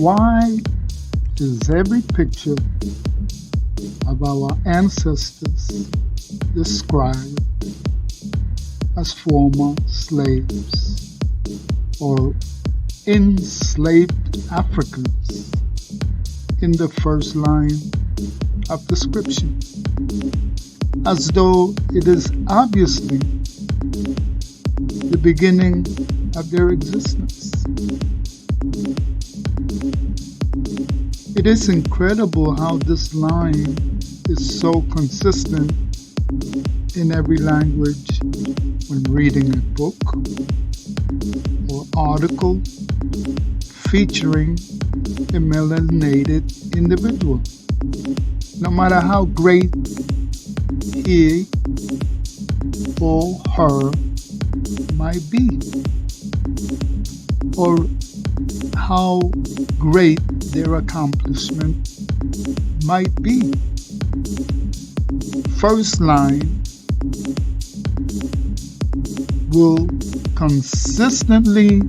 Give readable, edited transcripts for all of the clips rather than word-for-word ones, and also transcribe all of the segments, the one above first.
Why is every picture of our ancestors described as former slaves or enslaved Africans in the first line of description, as though it is obviously the beginning of their existence? It is incredible how this line is so consistent in every language when reading a book or article featuring a melanated individual. No matter how great he or her might be, or how great their accomplishment might be. First line will consistently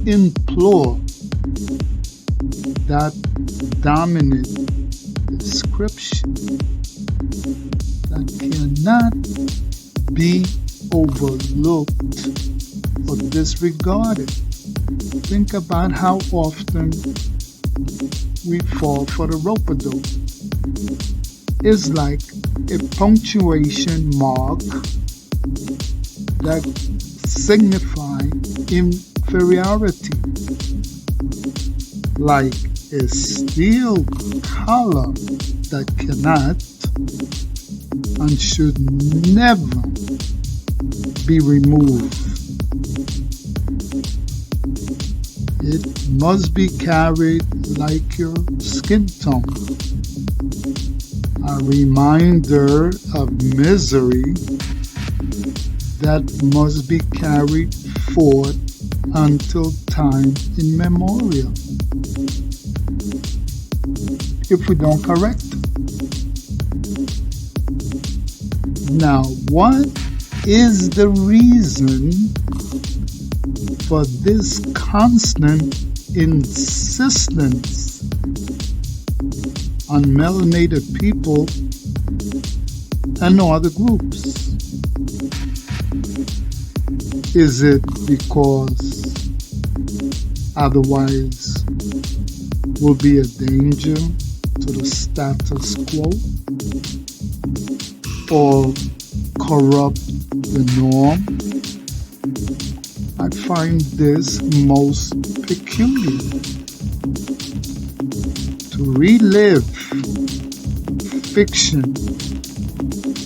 implore that dominant description that cannot be overlooked or disregarded. Think about how often we fall for the rope-a-dope. It's like a punctuation mark that signifies inferiority, like a steel collar that cannot and should never be removed. It must be carried like your skin tone, a reminder of misery that must be carried forth until time immemorial if we don't correct it. Now, what is the reason for this constant insistence on melanated people and no other groups? Is it because otherwise will be a danger to the status quo or corrupt the norm? I find this most peculiar. To relive fiction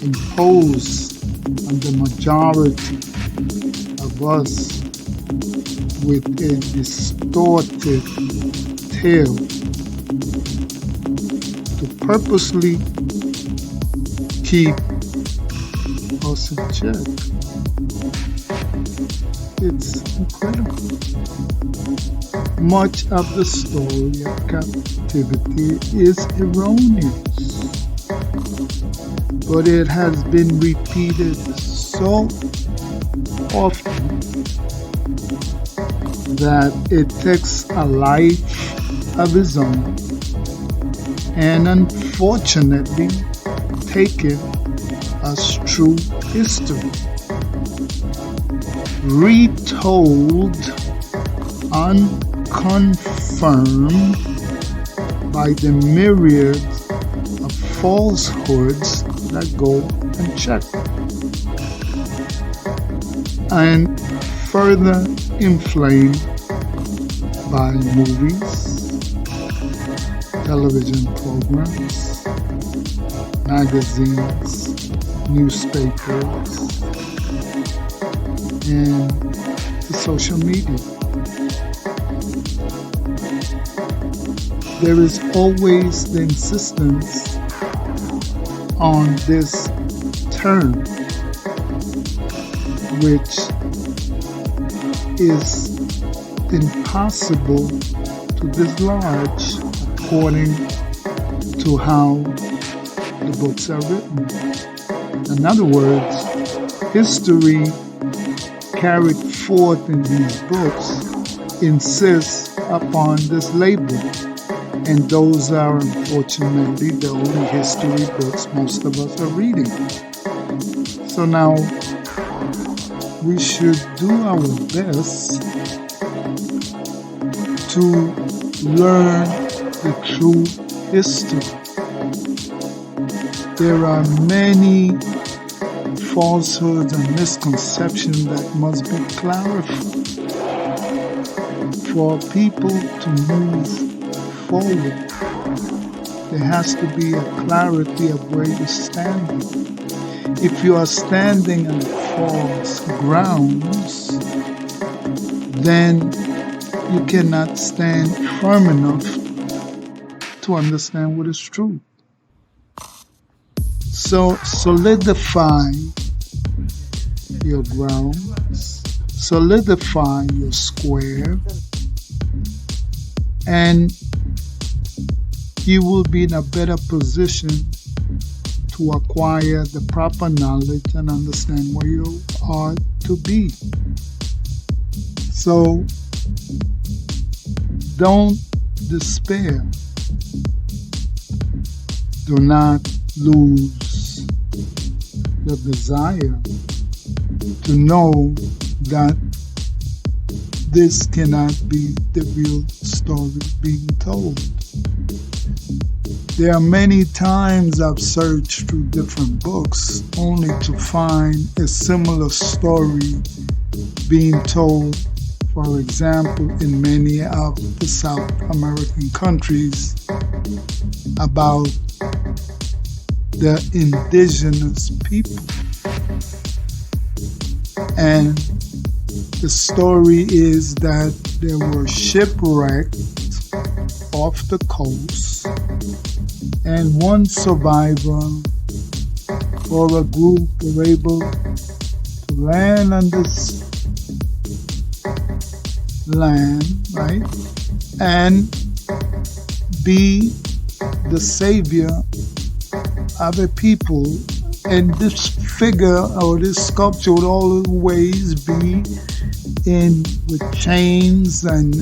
imposed on the majority of us with a distorted tale, to purposely keep us in check. It's incredible. Much of the story of captivity is erroneous, but it has been repeated so often that it takes a life of its own, and unfortunately taken as true history, retold unconfirmed by the myriad of falsehoods that go unchecked, and further inflamed by movies, television programs, magazines, newspapers, and the social media. There is always the insistence on this term, which is impossible to dislodge according to how the books are written. In other words, history carried forth in these books insists upon this label, And those are unfortunately the only history books most of us are reading. So now we should do our best to learn the true history. There are many falsehoods and misconceptions that must be clarified for people to move forward. There has to be a clarity of where you're standing. If you are standing on false grounds, then you cannot stand firm enough to understand what is true. So solidify your grounds, solidify your square, and you will be in a better position to acquire the proper knowledge and understand where you are to be. So don't despair. Do not lose the desire to know that this cannot be the real story being told. There are many times I've searched through different books only to find a similar story being told, for example, in many of the South American countries about the indigenous people. And the story is that they were shipwrecked off the coast, and one survivor or a group were able to land on this land, right, and be the savior of a people. And this figure or this sculpture would always be in with chains and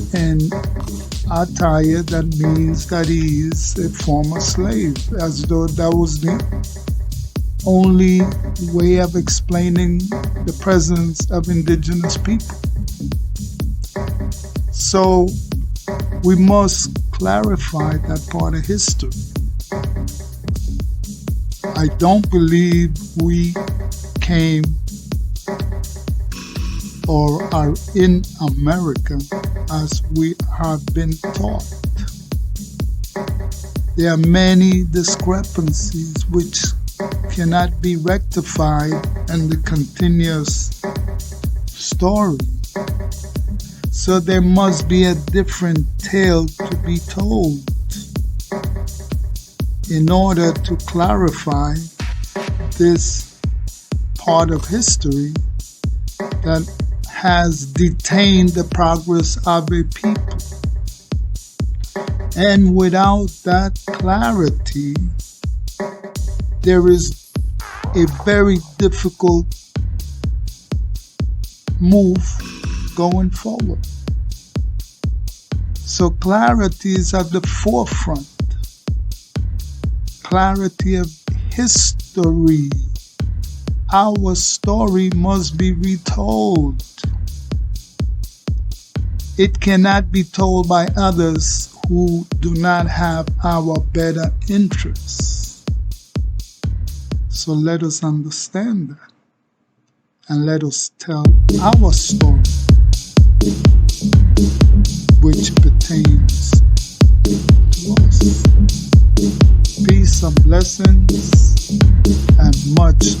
attire that means that he is a former slave, as though that was the only way of explaining the presence of indigenous people. So we must clarify that part of history. I don't believe we came or are in America as we have been taught. There are many discrepancies which cannot be rectified in the continuous story. So there must be a different tale to be told in order to clarify this part of history that has detained the progress of a people. And without that clarity, there is a very difficult move going forward. So clarity is at the forefront. Clarity of history. Our story must be retold. It cannot be told by others who do not have our better interests. So let us understand that and let us tell our story, which pertains to us. Peace and blessings and much